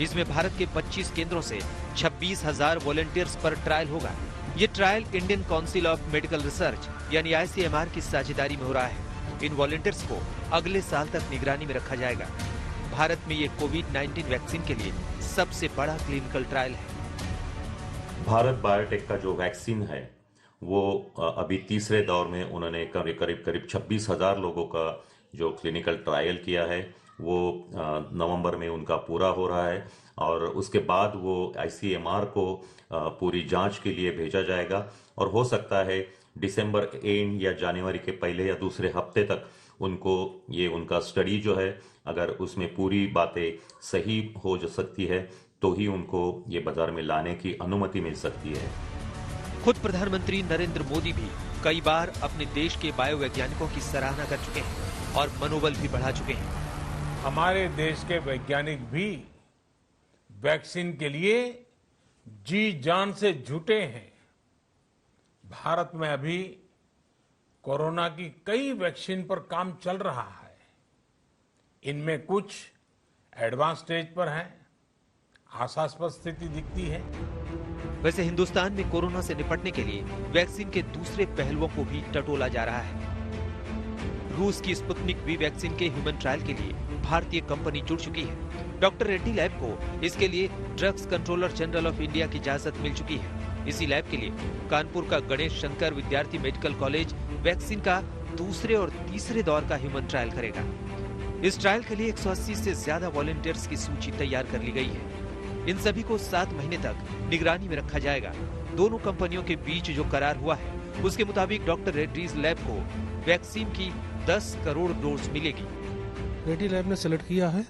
इसमें भारत के 25 केंद्रों से 26,000 वॉलंटियर्स पर ट्रायल होगा। ये trial Indian council of medical research यानी ICMR की साझेदारी में हो रहा है। इन वॉलंटियर्स को अगले साल तक निगरानी में रखा जाएगा। भारत में ये कोविड-19 वैक्सीन के लिए सबसे बड़ा क्लिनिकल ट्रायल है। भारत बायोटेक का जो वैक्सीन है वो अभी तीसरे दौर में उन्होंने करीब 26,000 लोगों का जो क्लिनिकल ट्रायल किया है वो नवंबर में उनका पूरा हो रहा है और उसके बाद वो ICMR को पूरी जांच के लिए भेजा जाएगा और हो सकता है दिसंबर एंड या जनवरी के पहले या दूसरे हफ्ते तक उनको ये उनका स्टडी जो है अगर उसमें पूरी बातें सही हो सकती है तो ही उनको ये बाजार में लाने की अनुमति मिल सकती है। खुद प्रधानमंत्री नरेंद्र मोदी भी कई बार अपने देश के बायोवैज्ञानिकों की सराहना कर चुके हैं और मनोबल भी बढ़ा चुके हैं। हमारे देश के वैज्ञानिक भी वैक्सीन के लिए जी जान से जुटे हैं। भारत में अभी कोरोना की कई वैक्सीन पर काम चल रहा है। इनमें कुछ एडवांस स्टेज पर हैं, आशास्पद स्थिति दिखती है। वैसे हिंदुस्तान में कोरोना से निपटने के लिए वैक्सीन के दूसरे पहलुओं को भी टटोला जा रहा है। रूस की स्पुतनिक वी वैक्सीन के ह्यूमन ट्रायल के लिए भारतीय कंपनी जुड़ चुकी है। डॉक्टर रेड्डी लैब को इसके लिए drugs controller general of India की इजाजत मिल चुकी है। इसी लैब के लिए कानपुर का गणेश शंकर विद्यार्थी मेडिकल कॉलेज वैक्सीन का दूसरे और तीसरे दौर का ह्यूमन ट्रायल करेगा। इस ट्रायल के लिए 180 से ज्यादा वॉलंटियर्स की सूची तैयार कर ली गई है। इन सभी को 7 महीने तक निगरानी में रखा जाएगा। दोनों कंपनियों के बीच जो करार हुआ है उसके मुताबिक डॉक्टर रेड्डीज लैब को वैक्सीन की 10 करोड़ डोज मिलेगी। रेड्डी लैब ने सिलेक्ट किया है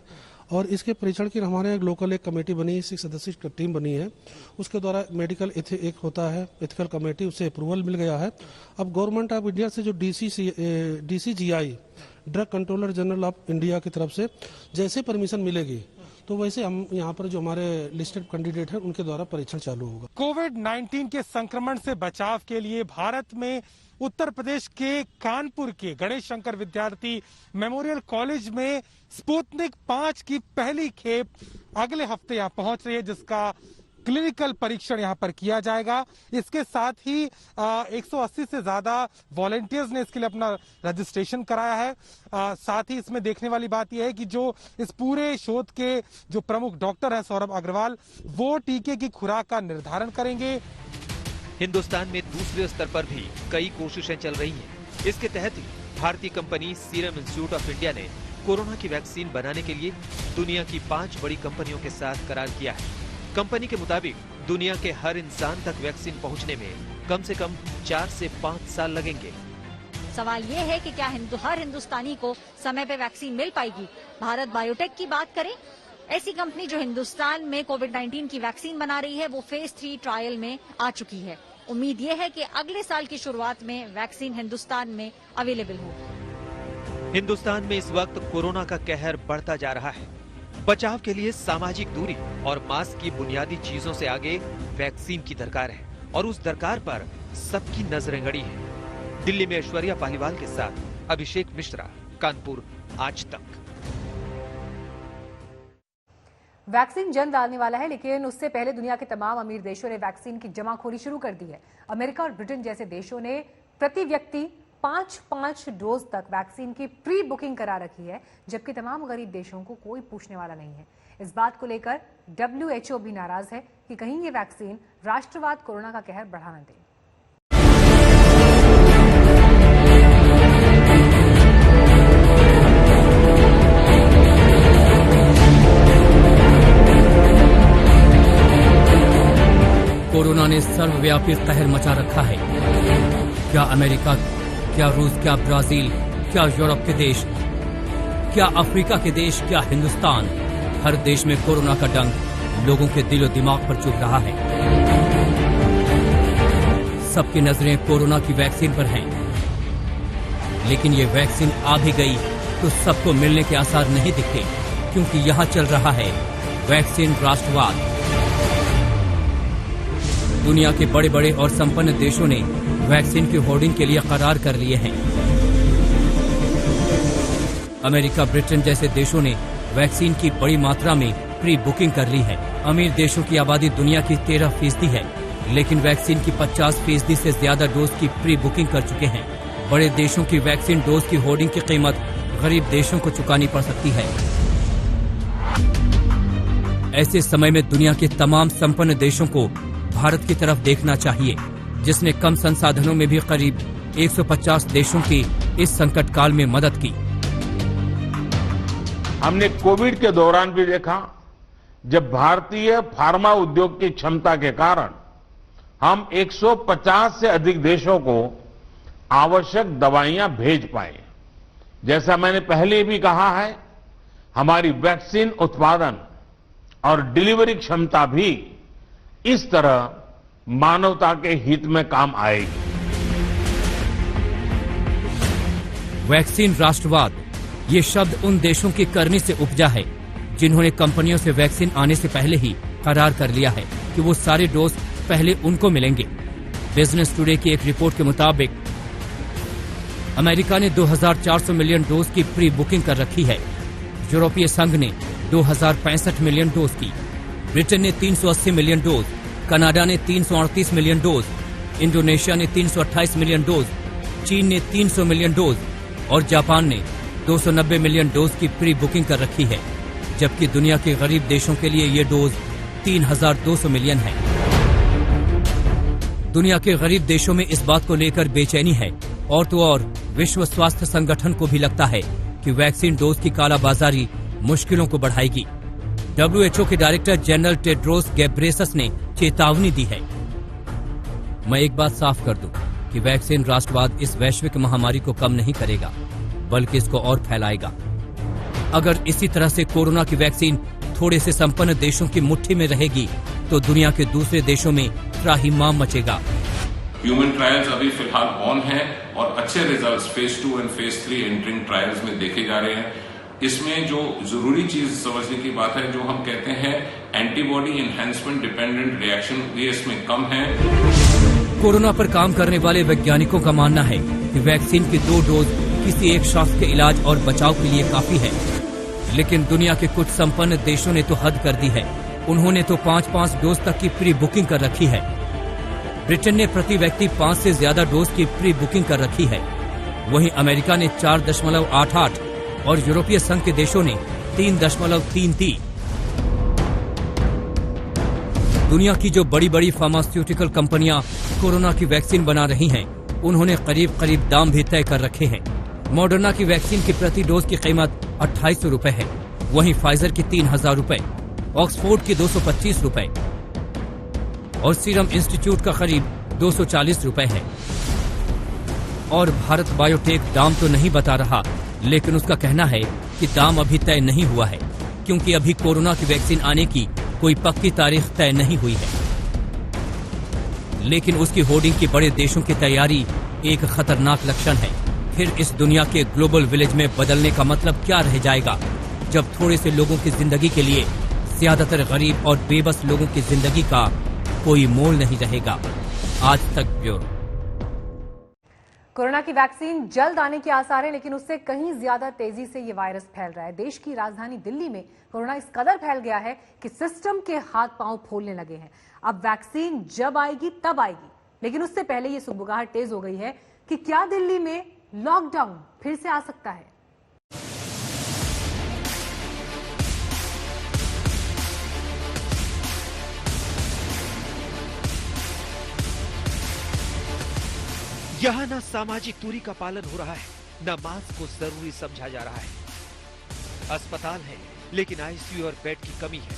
और इसके परीक्षण की हमारे लोकल एक कमेटी बनी है, 6 सदस्यीय टीम बनी है। उसके द्वारा मेडिकल एक होता है एथिकल कमेटी, उसे अप्रूवल मिल गया है। अब गवर्नमेंट ऑफ इंडिया से जो DCGI drug controller general of India की तरफ से जैसे परमिशन मिलेगी तो वैसे हम यहाँ पर जो हमारे लिस्टेड कैंडिडेट हैं उनके द्वारा परीक्षण चालू होगा। कोविड-19 के संक्रमण से बचाव के लिए भारत में उत्तर प्रदेश के कानपुर के गणेश शंकर विद्यार्थी मेमोरियल कॉलेज में स्पुतनिक 5 की पहली खेप अगले हफ्ते यहाँ पहुंच रही है, जिसका क्लिनिकल परीक्षण यहाँ पर किया जाएगा। इसके साथ ही 180 से ज्यादा वॉलंटियर्स ने इसके लिए अपना रजिस्ट्रेशन कराया है। साथ ही इसमें देखने वाली बात यह है कि जो इस पूरे शोध के जो प्रमुख डॉक्टर हैं सौरभ अग्रवाल, वो टीके की खुराक का निर्धारण करेंगे। हिंदुस्तान में दूसरे स्तर पर भी कई कोशिशें चल रही हैं। इसके तहत ही भारतीय company serum institute of India ने कोरोना की वैक्सीन बनाने के लिए दुनिया की 5 बड़ी कंपनियों के साथ करार किया है। कंपनी के मुताबिक दुनिया के हर इंसान तक वैक्सीन पहुंचने में कम से कम 4 से 5 साल लगेंगे। सवाल ये है कि क्या हर हिंदुस्तानी को समय पे वैक्सीन मिल पाएगी। भारत बायोटेक की बात करें, ऐसी कंपनी जो हिंदुस्तान में कोविड-19 की वैक्सीन बना रही है, वो फेज 3 ट्रायल में आ चुकी है। उम्मीद ये है कि अगले साल की शुरुआत में वैक्सीन हिंदुस्तान में अवेलेबल हो। हिंदुस्तान में इस वक्त कोरोना का कहर बढ़ता जा रहा है। बचाव के लिए सामाजिक दूरी और मास्क की बुनियादी चीजों से आगे वैक्सीन की दरकार है और उस दरकार पर सबकी नजरें गड़ी है। दिल्ली में ऐश्वर्या पालीवाल के साथ अभिषेक मिश्रा, कानपुर, आज तक। वैक्सीन जल्द आने वाला है, लेकिन उससे पहले दुनिया के तमाम अमीर देशों ने वैक्सीन की जमाखोरी शुरू कर दी है। अमेरिका और ब्रिटेन जैसे देशों ने प्रति व्यक्ति 5-5 डोज तक वैक्सीन की प्री बुकिंग करा रखी है, जबकि तमाम गरीब देशों को कोई पूछने वाला नहीं है। इस बात को लेकर WHO भी नाराज है कि कहीं ये वैक्सीन राष्ट्रवाद कोरोना का कहर बढ़ा न दे। कोरोना ने सर्वव्यापी कहर मचा रखा है। क्या अमेरिका, क्या रूस, क्या ब्राजील, क्या यूरोप के देश, क्या अफ्रीका के देश, क्या हिंदुस्तान, हर देश में कोरोना का डंक लोगों के दिलो दिमाग पर चुभ रहा है। सबकी नजरें कोरोना की वैक्सीन पर हैं, लेकिन ये वैक्सीन आ भी गई तो सबको मिलने के आसार नहीं दिखते, क्योंकि यहाँ चल रहा है वैक्सीन राष्ट्रवाद। दुनिया के बड़े बड़े और संपन्न देशों ने वैक्सीन की होर्डिंग के लिए करार कर लिए हैं। अमेरिका, ब्रिटेन जैसे देशों ने वैक्सीन की बड़ी मात्रा में प्री बुकिंग कर ली है। अमीर देशों की आबादी दुनिया की 13% है, लेकिन वैक्सीन की 50% से ज्यादा डोज की प्री बुकिंग कर चुके हैं। बड़े देशों की वैक्सीन डोज की होर्डिंग की कीमत गरीब देशों को चुकानी पड़ सकती है। ऐसे समय में दुनिया के तमाम संपन्न देशों को भारत की तरफ देखना चाहिए, जिसने कम संसाधनों में भी करीब 150 देशों की इस संकट काल में मदद की। हमने कोविड के दौरान भी देखा, जब भारतीय फार्मा उद्योग की क्षमता के कारण हम 150 से अधिक देशों को आवश्यक दवाइयां भेज पाए। जैसा मैंने पहले भी कहा है, हमारी वैक्सीन उत्पादन और डिलीवरी क्षमता भी इस तरह मानवता के हित में काम आएगी। वैक्सीन राष्ट्रवाद, ये शब्द उन देशों की करनी से उपजा है जिन्होंने कंपनियों से वैक्सीन आने से पहले ही करार कर लिया है कि वो सारे डोज पहले उनको मिलेंगे। बिजनेस टुडे की एक रिपोर्ट के मुताबिक अमेरिका ने 2400 मिलियन डोज की प्री बुकिंग कर रखी है। यूरोपीय संघ ने 2065 मिलियन डोज की, ब्रिटेन ने 380 मिलियन डोज, कनाडा ने 338 मिलियन डोज, इंडोनेशिया ने 328 मिलियन डोज, चीन ने 300 मिलियन डोज और जापान ने 290 मिलियन डोज की प्री बुकिंग कर रखी है, जबकि दुनिया के गरीब देशों के लिए ये डोज 3200 मिलियन है। दुनिया के गरीब देशों में इस बात को लेकर बेचैनी है और तो और विश्व स्वास्थ्य संगठन को भी लगता है कि वैक्सीन डोज की कालाबाजारी मुश्किलों को बढ़ाएगी। WHO के डायरेक्टर जनरल टेड्रोस गैब्रेसस ने चेतावनी दी है। मैं एक बात साफ कर दूं कि वैक्सीन राष्ट्रवाद इस वैश्विक महामारी को कम नहीं करेगा, बल्कि इसको और फैलाएगा। अगर इसी तरह से कोरोना की वैक्सीन थोड़े से संपन्न देशों की मुट्ठी में रहेगी तो दुनिया के दूसरे देशों में त्राहिमाम मचेगा। ह्यूमन ट्रायल्स अभी फिलहाल ऑन है और अच्छे रिजल्ट्स फेज 2 और फेज 3 एंटरिंग ट्रायल्स में देखे जा रहे हैं। इसमें जो जरूरी चीज समझने की बात है, जो हम कहते हैं एंटीबॉडी एनहांसमेंट डिपेंडेंट रिएक्शन, ये इसमें कम है। कोरोना पर काम करने वाले वैज्ञानिकों का मानना है कि वैक्सीन की 2 डोज किसी एक शख्स के इलाज और बचाव के लिए काफी है, लेकिन दुनिया के कुछ संपन्न देशों ने तो हद कर दी है। उन्होंने तो 5-5 डोज तक की प्री बुकिंग कर रखी है। ब्रिटेन ने प्रति व्यक्ति 5 से ज्यादा डोज की प्री बुकिंग कर रखी है। वहीं अमेरिका ने 4.88 और यूरोपीय संघ के देशों ने 3.33। दुनिया की जो बड़ी बड़ी फार्मास्यूटिकल कंपनियां कोरोना की वैक्सीन बना रही हैं, उन्होंने करीब करीब दाम भी तय कर रखे हैं। मॉडर्ना की वैक्सीन की प्रति डोज की कीमत 2800 रुपए है, वहीं फाइजर की 3000 रुपए, ऑक्सफोर्ड की 225 रुपए और सीरम इंस्टीट्यूट का करीब 240 रुपए है। और भारत बायोटेक दाम तो नहीं बता रहा, लेकिन उसका कहना है कि दाम अभी तय नहीं हुआ है, क्योंकि अभी कोरोना की वैक्सीन आने की कोई पक्की तारीख तय नहीं हुई है। लेकिन उसकी होर्डिंग की बड़े देशों की तैयारी एक खतरनाक लक्षण है। फिर इस दुनिया के ग्लोबल विलेज में बदलने का मतलब क्या रह जाएगा, जब थोड़े से लोगों की जिंदगी के लिए ज्यादातर गरीब और बेबस लोगों की जिंदगी का कोई मोल नहीं रहेगा। आज तक ब्यूरो। कोरोना की वैक्सीन जल्द आने के आसार है, लेकिन उससे कहीं ज्यादा तेजी से ये वायरस फैल रहा है। देश की राजधानी दिल्ली में कोरोना इस कदर फैल गया है कि सिस्टम के हाथ पांव फूलने लगे हैं। अब वैक्सीन जब आएगी तब आएगी, लेकिन उससे पहले ये सुगबुगाहट तेज हो गई है कि क्या दिल्ली में लॉकडाउन फिर से आ सकता है। यहाँ न सामाजिक दूरी का पालन हो रहा है, न मास्क को जरूरी समझा जा रहा है। अस्पताल है, लेकिन आईसीयू और बेड की कमी है।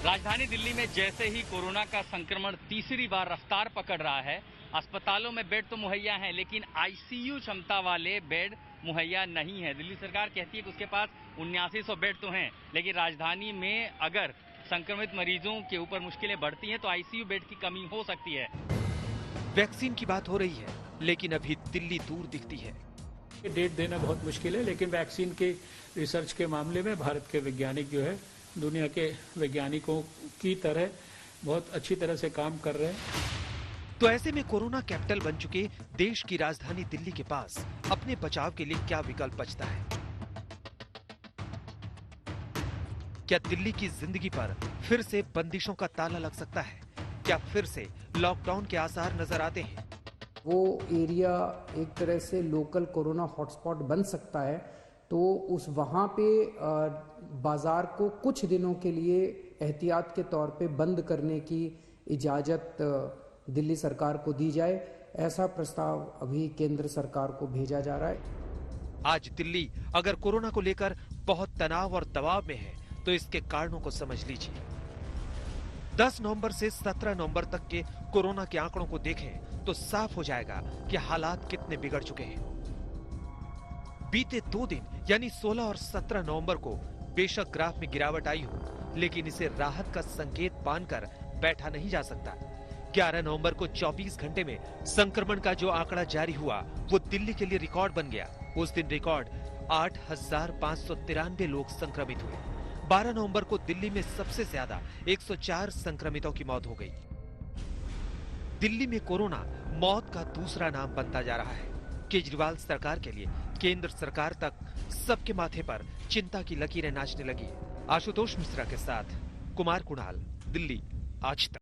राजधानी दिल्ली में जैसे ही कोरोना का संक्रमण तीसरी बार रफ्तार पकड़ रहा है, अस्पतालों में बेड तो मुहैया हैं, लेकिन आईसीयू क्षमता वाले बेड मुहैया नहीं है। दिल्ली सरकार कहती है कि उसके पास 7900 बेड तो हैं, लेकिन राजधानी में अगर संक्रमित मरीजों के ऊपर मुश्किलें बढ़ती हैं तो आईसीयू बेड की कमी हो सकती है। वैक्सीन की बात हो रही है, लेकिन अभी दिल्ली दूर दिखती है। डेट देना बहुत मुश्किल है, लेकिन वैक्सीन के रिसर्च के मामले में भारत के वैज्ञानिक जो है दुनिया के वैज्ञानिकों की तरह बहुत अच्छी तरह से काम कर रहे हैं। तो ऐसे में कोरोना कैपिटल बन चुके देश की राजधानी दिल्ली के पास अपने बचाव के लिए क्या विकल्प बचता है? क्या दिल्ली की जिंदगी पर फिर से बंदिशों का ताला लग सकता है? क्या फिर से लॉकडाउन के आसार नजर आते हैं? वो एरिया एक तरह से लोकल कोरोना हॉटस्पॉट बन सकता है, तो उस वहाँ पे बाजार को कुछ दिनों के लिए एहतियात के तौर पे बंद करने की इजाज़त दिल्ली सरकार को दी जाए, ऐसा प्रस्ताव अभी केंद्र सरकार को भेजा जा रहा है। आज दिल्ली अगर कोरोना को लेकर बहुत तनाव और दबाव में है तो इसके कारणों को समझ लीजिए। 10 नवंबर से 17 नवंबर तक के कोरोना के आंकड़ों को देखें तो साफ हो जाएगा कि हालात कितने बिगड़ चुके हैं। बीते 2 दिन यानी 16 और 17 नवंबर को बेशक ग्राफ में गिरावट आई हो, लेकिन इसे राहत का संकेत मानकर बैठा नहीं जा सकता। 11 नवंबर को 24 घंटे में संक्रमण का जो आंकड़ा जारी हुआ वो दिल्ली के लिए रिकॉर्ड बन गया। उस दिन रिकॉर्ड 8,593 लोग संक्रमित हुए। 12 नवंबर को दिल्ली में सबसे ज्यादा 104 संक्रमितों की मौत हो गई। दिल्ली में कोरोना मौत का दूसरा नाम बनता जा रहा है। केजरीवाल सरकार के लिए केंद्र सरकार तक सबके माथे पर चिंता की लकीरें नाचने लगी। आशुतोष मिश्रा के साथ कुमार कुणाल, दिल्ली आज तक।